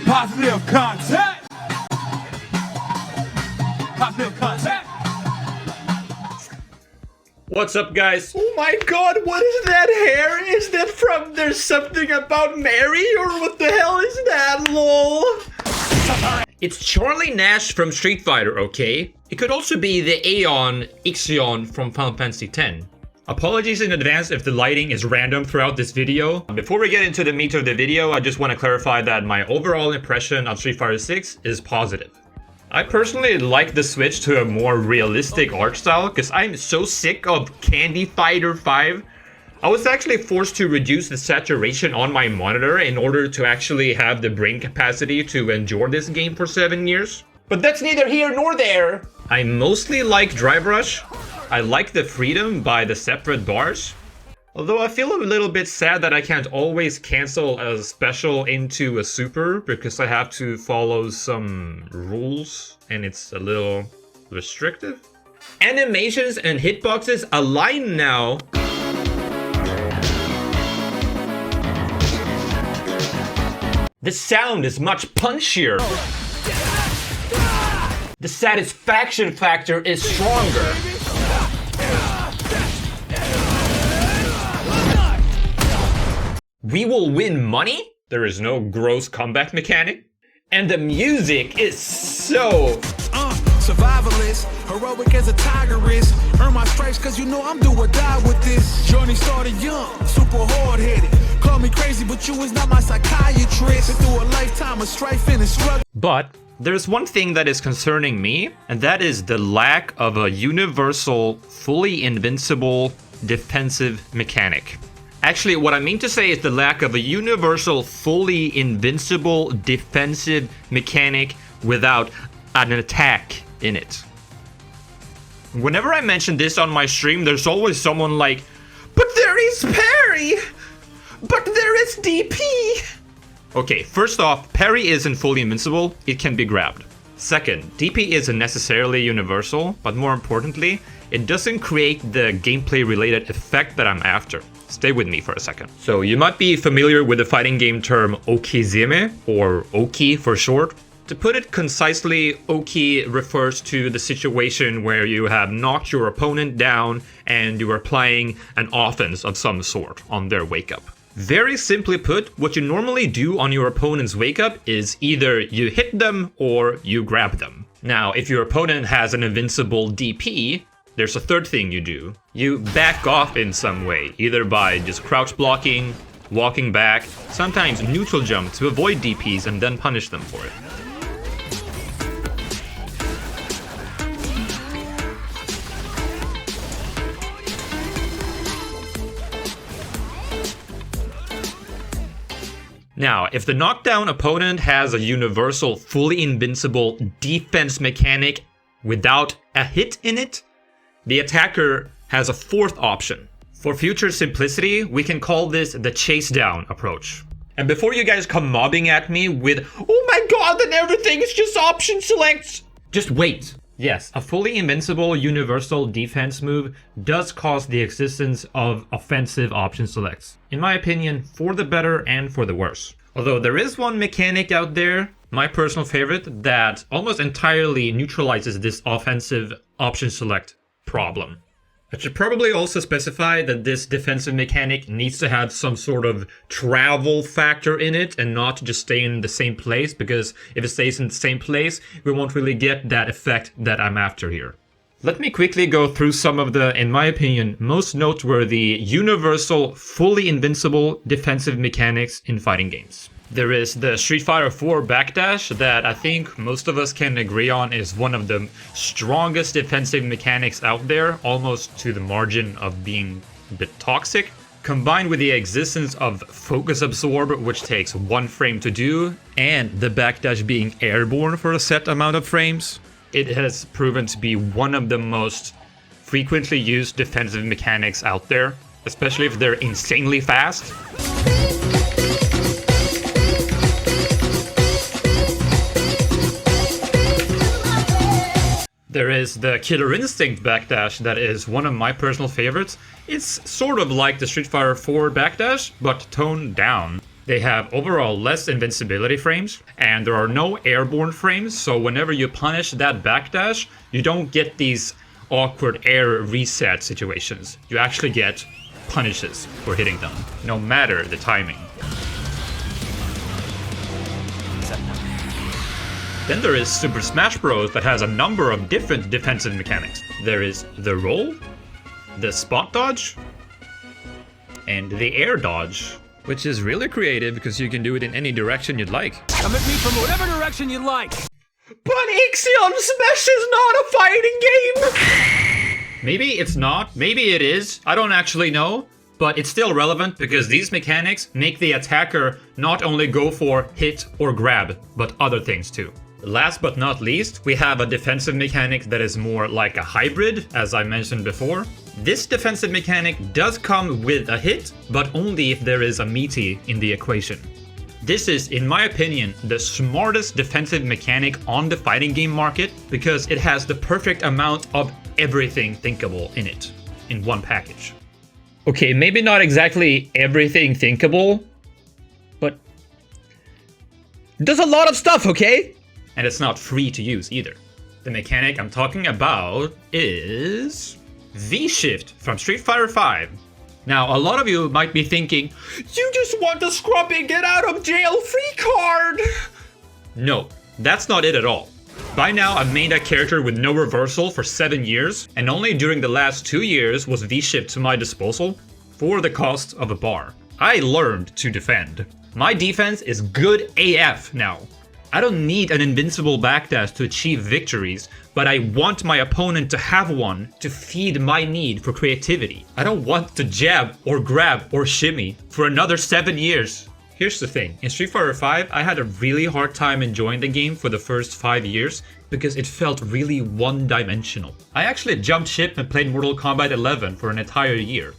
Positive contact. Positive contact. What's up, guys? Oh my god, what is that hair? Is that from There's Something About Mary? Or what the hell is that, lol? It's Charlie Nash from Street Fighter, okay? It could also be the Aeon Ixion from Final Fantasy X. Apologies in advance if the lighting is random throughout this video. Before we get into the meat of the video, I just want to clarify that my overall impression of Street Fighter 6 is positive. I personally like the switch to a more realistic art style because I'm so sick of Candy Fighter 5. I was actually forced to reduce the saturation on my monitor in order to actually have the brain capacity to endure this game for 7 years. But that's neither here nor there. I mostly like Drive Rush. I like the freedom by the separate bars. Although I feel a little bit sad that I can't always cancel a special into a super because I have to follow some rules and it's a little restrictive. Animations and hitboxes align now. The sound is much punchier. The satisfaction factor is stronger. We will win money? There is no gross comeback mechanic. And the music is so... Survivalist, heroic as a tiger is. Earn my stripes cause you know I'm do or die with this. Journey started young, super hard-headed. Call me crazy, but you is not my psychiatrist. Been through a lifetime of strife and struggle. But there's one thing that is concerning me, and that is the lack of a universal, fully invincible defensive mechanic. Actually, what I mean to say is the lack of a universal, fully invincible defensive mechanic without an attack in it. Whenever I mention this on my stream, there's always someone like, but there is parry! But there is DP! Okay, first off, parry isn't fully invincible, it can be grabbed. Second, DP isn't necessarily universal, but more importantly, it doesn't create the gameplay related effect that I'm after. Stay with me for a second. So you might be familiar with the fighting game term Okizeme, or Oki for short. To put it concisely, Oki refers to the situation where you have knocked your opponent down and you are applying an offense of some sort on their wake up. Very simply put, what you normally do on your opponent's wake up is either you hit them or you grab them. Now, if your opponent has an invincible DP, there's a third thing you do. You back off in some way, either by just crouch blocking, walking back, sometimes neutral jump to avoid DPs and then punish them for it. Now, if the knockdown opponent has a universal, fully invincible defense mechanic without a hit in it, the attacker has a fourth option. For future simplicity, we can call this the chase down approach. And before you guys come mobbing at me with, oh my god, then everything is just option selects, just wait. Yes, a fully invincible universal defense move does cause the existence of offensive option selects. In my opinion, for the better and for the worse. Although there is one mechanic out there, my personal favorite, that almost entirely neutralizes this offensive option select problem. I should probably also specify that this defensive mechanic needs to have some sort of travel factor in it and not just stay in the same place, because if it stays in the same place, we won't really get that effect that I'm after here. Let me quickly go through some of the, in my opinion, most noteworthy universal, fully invincible defensive mechanics in fighting games. There is the Street Fighter 4 backdash that I think most of us can agree on is one of the strongest defensive mechanics out there, almost to the margin of being a bit toxic. Combined with the existence of Focus Absorb, which takes 1 frame to do, and the backdash being airborne for a set amount of frames, it has proven to be one of the most frequently used defensive mechanics out there, especially if they're insanely fast. There is the Killer Instinct backdash that is one of my personal favorites. It's sort of like the Street Fighter 4 backdash, but toned down. They have overall less invincibility frames, and there are no airborne frames, so whenever you punish that backdash, you don't get these awkward air reset situations. You actually get punishes for hitting them, no matter the timing. Then there is Super Smash Bros. That has a number of different defensive mechanics. There is the roll, the spot dodge, and the air dodge, which is really creative because you can do it in any direction you'd like. Come at me from whatever direction you like. But Ixion Smash is not a fighting game! Maybe it's not, maybe it is, I don't actually know, but it's still relevant because these mechanics make the attacker not only go for hit or grab, but other things too. Last but not least, we have a defensive mechanic that is more like a hybrid, as I mentioned before. This defensive mechanic does come with a hit, but only if there is a meaty in the equation. This is, in my opinion, the smartest defensive mechanic on the fighting game market because it has the perfect amount of everything thinkable in it, in one package. Okay, maybe not exactly everything thinkable, but it does a lot of stuff, okay? And it's not free to use either. The mechanic I'm talking about is V-Shift from Street Fighter 5. Now, a lot of you might be thinking, You just want the scrumpy get out of jail free card! no, that's not it at all. By now, I've made a character with no reversal for 7 years, and only during the last 2 years was V-Shift to my disposal for the cost of a bar. I learned to defend. My defense is good AF now. I don't need an invincible backdash to achieve victories, but I want my opponent to have one to feed my need for creativity. I don't want to jab or grab or shimmy for another 7 years. Here's the thing, in Street Fighter 5, I had a really hard time enjoying the game for the first 5 years because it felt really one-dimensional. I actually jumped ship and played Mortal Kombat 11 for an entire year.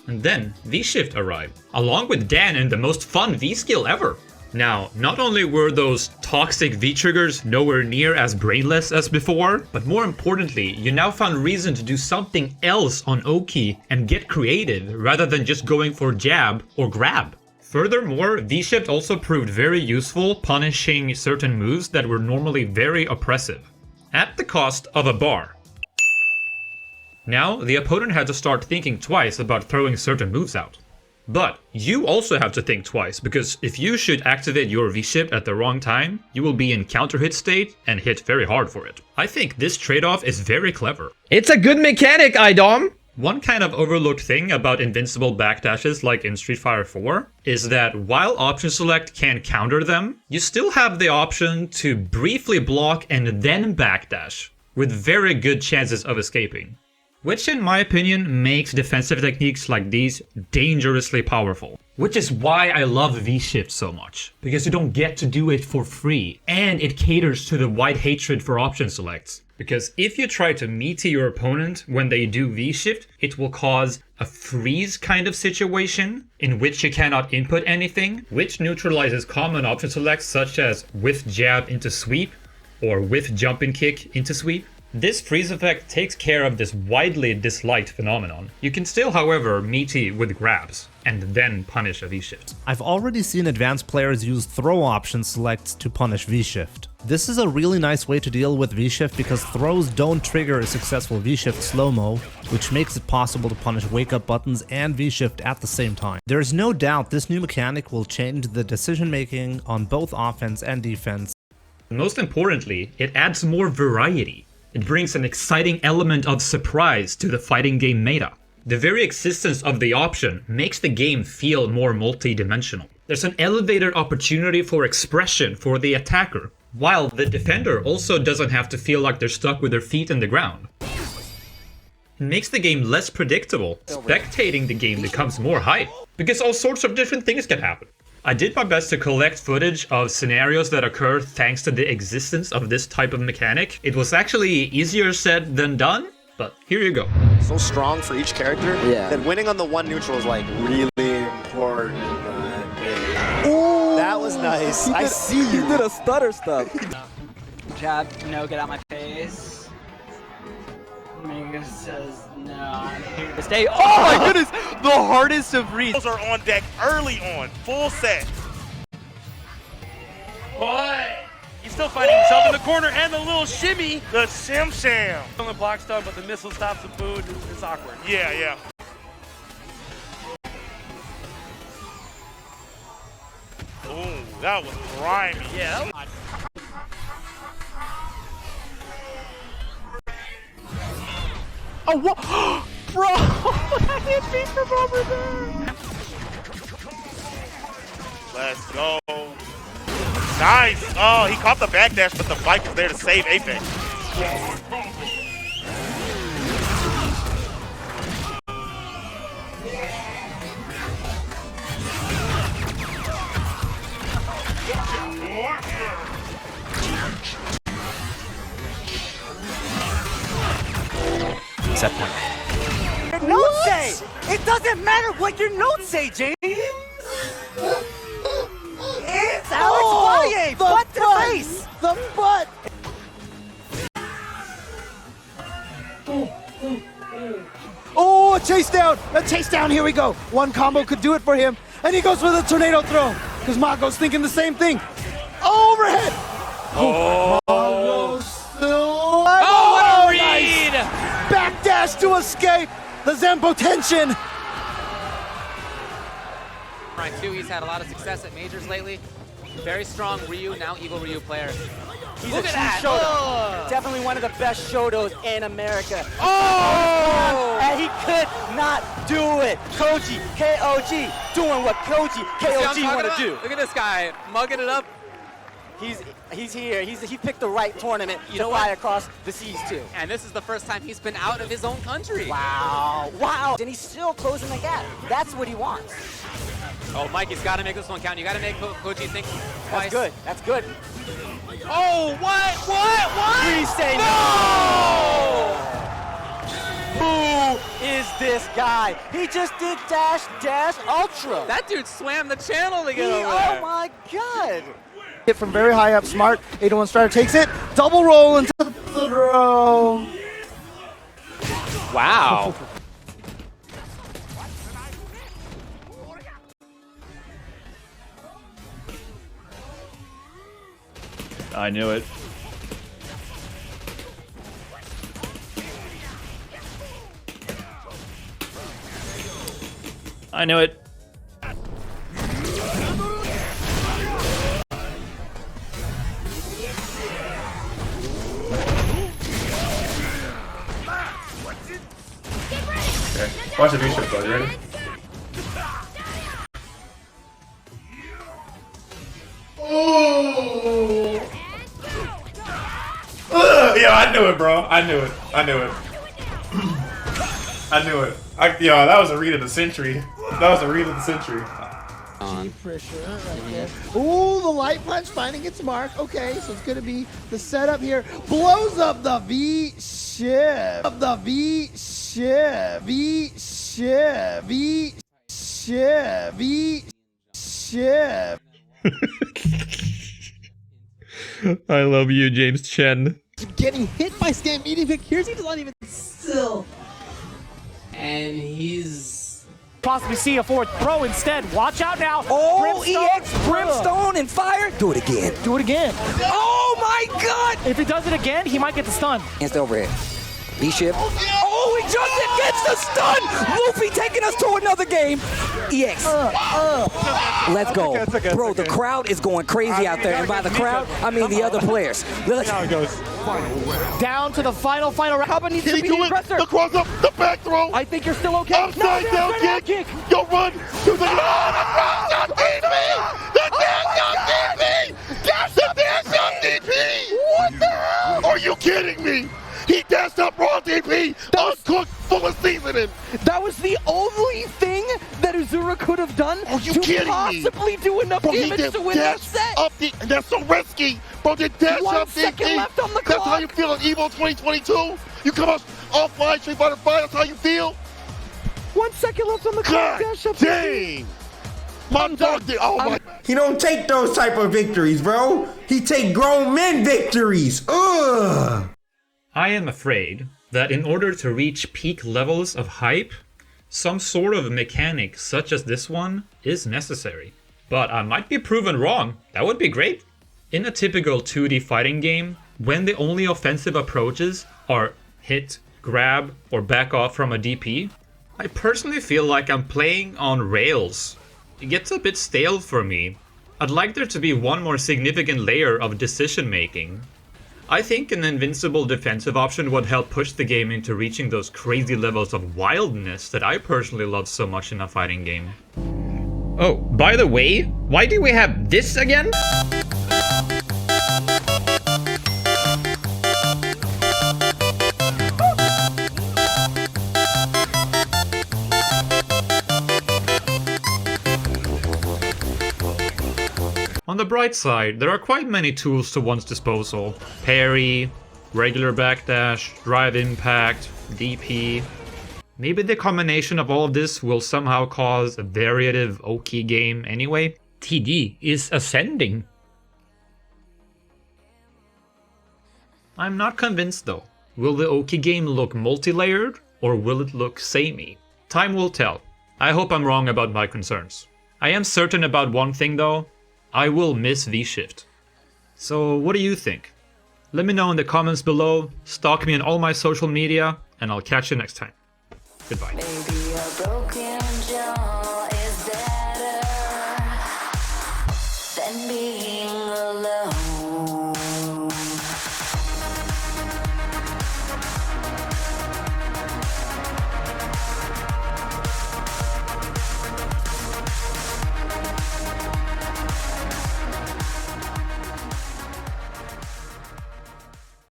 And then V-Shift arrived, along with Dan and the most fun V-skill ever. Now, not only were those toxic V-triggers nowhere near as brainless as before, but more importantly, you now found reason to do something else on Oki and get creative rather than just going for jab or grab. Furthermore, V-Shift also proved very useful punishing certain moves that were normally very oppressive, at the cost of a bar. Now, the opponent had to start thinking twice about throwing certain moves out. But you also have to think twice, because if you should activate your V-Shift at the wrong time, you will be in counter hit state and hit very hard for it. I think this trade-off is very clever. It's a good mechanic, Idom! One kind of overlooked thing about invincible backdashes like in Street Fighter 4 is that while option select can counter them, you still have the option to briefly block and then backdash, with very good chances of escaping. Which in my opinion makes defensive techniques like these dangerously powerful. Which is why I love V-Shift so much, because you don't get to do it for free, and it caters to the wide hatred for option selects. Because if you try to meaty your opponent when they do V-Shift, it will cause a freeze kind of situation in which you cannot input anything, which neutralizes common option selects such as whiff jab into sweep, or whiff jump and kick into sweep. This freeze effect takes care of this widely disliked phenomenon. You can still, however, meaty with grabs, and then punish a V-Shift. I've already seen advanced players use throw option selects to punish V-Shift. This is a really nice way to deal with V-Shift because throws don't trigger a successful V-Shift slow-mo, which makes it possible to punish wake-up buttons and V-Shift at the same time. There is no doubt this new mechanic will change the decision-making on both offense and defense. Most importantly, it adds more variety. It brings an exciting element of surprise to the fighting game meta. The very existence of the option makes the game feel more multi-dimensional. There's an elevated opportunity for expression for the attacker, while the defender also doesn't have to feel like they're stuck with their feet in the ground. It makes the game less predictable. Spectating the game becomes more hype, because all sorts of different things can happen. I did my best to collect footage of scenarios that occur thanks to the existence of this type of mechanic. It was actually easier said than done, but here you go. So strong for each character that winning on the one neutral is like really Nice. I see you. He did a stutter step. Jab, no, get out my face. Mega says, no, I'm here to stay. Oh my goodness! The hardest of reads. Those are on deck early on, full set. Boy! He's still finding himself in the corner and the little shimmy. The Shim Sham. On the block stun, but the missile stops the food. It's awkward. Yeah, yeah. Ooh, that was grimy. Yeah. Oh, what? Bro! That hit me from over there! Let's go. Nice. Oh, he caught the backdash, but the bike was there to save Apex. Set point. Your notes say! It doesn't matter what your notes say, James! It's Alex Valle! Butt to face! The butt! Oh, a chase down! A chase down, here we go. One combo could do it for him. And he goes for the tornado throw. Because Mago's thinking the same thing. Overhead! Oh, Mago still alive. Oh, what a read! Nice. Backdash to escape the Zempo tension. Right, too. He's had a lot of success at majors lately. Very strong Ryu, now Evil Ryu player. He's Look a at true that. Shoto. Oh. Definitely one of the best Shotos in America. Oh! And he could not do it. Koji, KOG, doing what Koji, KOG want to do. Look at this guy, mugging it up. He's here. He picked the right tournament to fly across the seas too. And this is the first time he's been out of his own country. Wow. Wow. And he's still closing the gap. That's what he wants. Oh, Mikey's got to make this one count. You got to make Koji think twice. That's good. That's good. Oh, what? Please say no! Who is this guy? He just did dash ultra. That dude swam the channel to get over Oh there. my god. Hit from very high up, smart. 801 Strider takes it. Double roll into the throw. Wow. I knew it. I knew it. Okay. Watch the V-shift though, you ready? Oh! Yeah, I knew it, bro. I knew it. I knew it. I knew it. Yo, that was a read of the century. That was a read of the century. Pressure right there. Ooh, the light punch finding its mark. Okay, so it's going to be the setup here. Blows up the V-shift. The V-shift. V-shift. V-shift. V-shift. I love you, James Chen. Getting hit by Scam Meeting Vic. Here's he does not even still. And he's possibly see a fourth throw instead. Watch out now. Oh, Brimstone. EX Brimstone and fire. Do it again. Do it again. Oh my god. If he does it again, he might get the stun. Against the overhead. V-shift. Oh, he just gets the stun. Luffy taking us to another game. EX. Let's go. Bro, the crowd is going crazy out there. And by the crowd, I mean the other players. Look how it goes. Down to the final round. Kaba needs to be the aggressor. The cross up, the back throw. I think you're still okay. Upside down kick. Yo, run. To the dash on DP. Dash on DP. What the hell? Are you kidding me? He dashed up raw DP, uncooked, full of seasoning. That was the only thing that Uzura could have done Are you to kidding possibly me? do enough Bro, damage to win that set. Up the, and that's so risky. Bro, they dash 1 up second DP. left on the That's clock. how you feel in EVO 2022? You come out offline, Street Fighter 5, that's how you feel? 1 second left on the clock. God Dash up dang. My dog did. Oh my. He don't take those type of victories, bro. He take grown men victories. Ugh. I am afraid that in order to reach peak levels of hype, some sort of mechanic such as this one is necessary. But I might be proven wrong. That would be great. In a typical 2D fighting game, when the only offensive approaches are hit, grab, or back off from a DP, I personally feel like I'm playing on rails. It gets a bit stale for me. I'd like there to be one more significant layer of decision making. I think an invincible defensive option would help push the game into reaching those crazy levels of wildness that I personally love so much in a fighting game. Oh, by the way, why do we have this again? On the bright side, there are quite many tools to one's disposal. Parry, regular backdash, drive impact, DP. Maybe the combination of all of this will somehow cause a variative Oki game anyway. TD is ascending. I'm not convinced though. Will the Oki game look multi-layered or will it look samey? Time will tell. I hope I'm wrong about my concerns. I am certain about one thing though. I will miss V-Shift. So what do you think? Let me know in the comments below, stalk me on all my social media, and I'll catch you next time. Goodbye.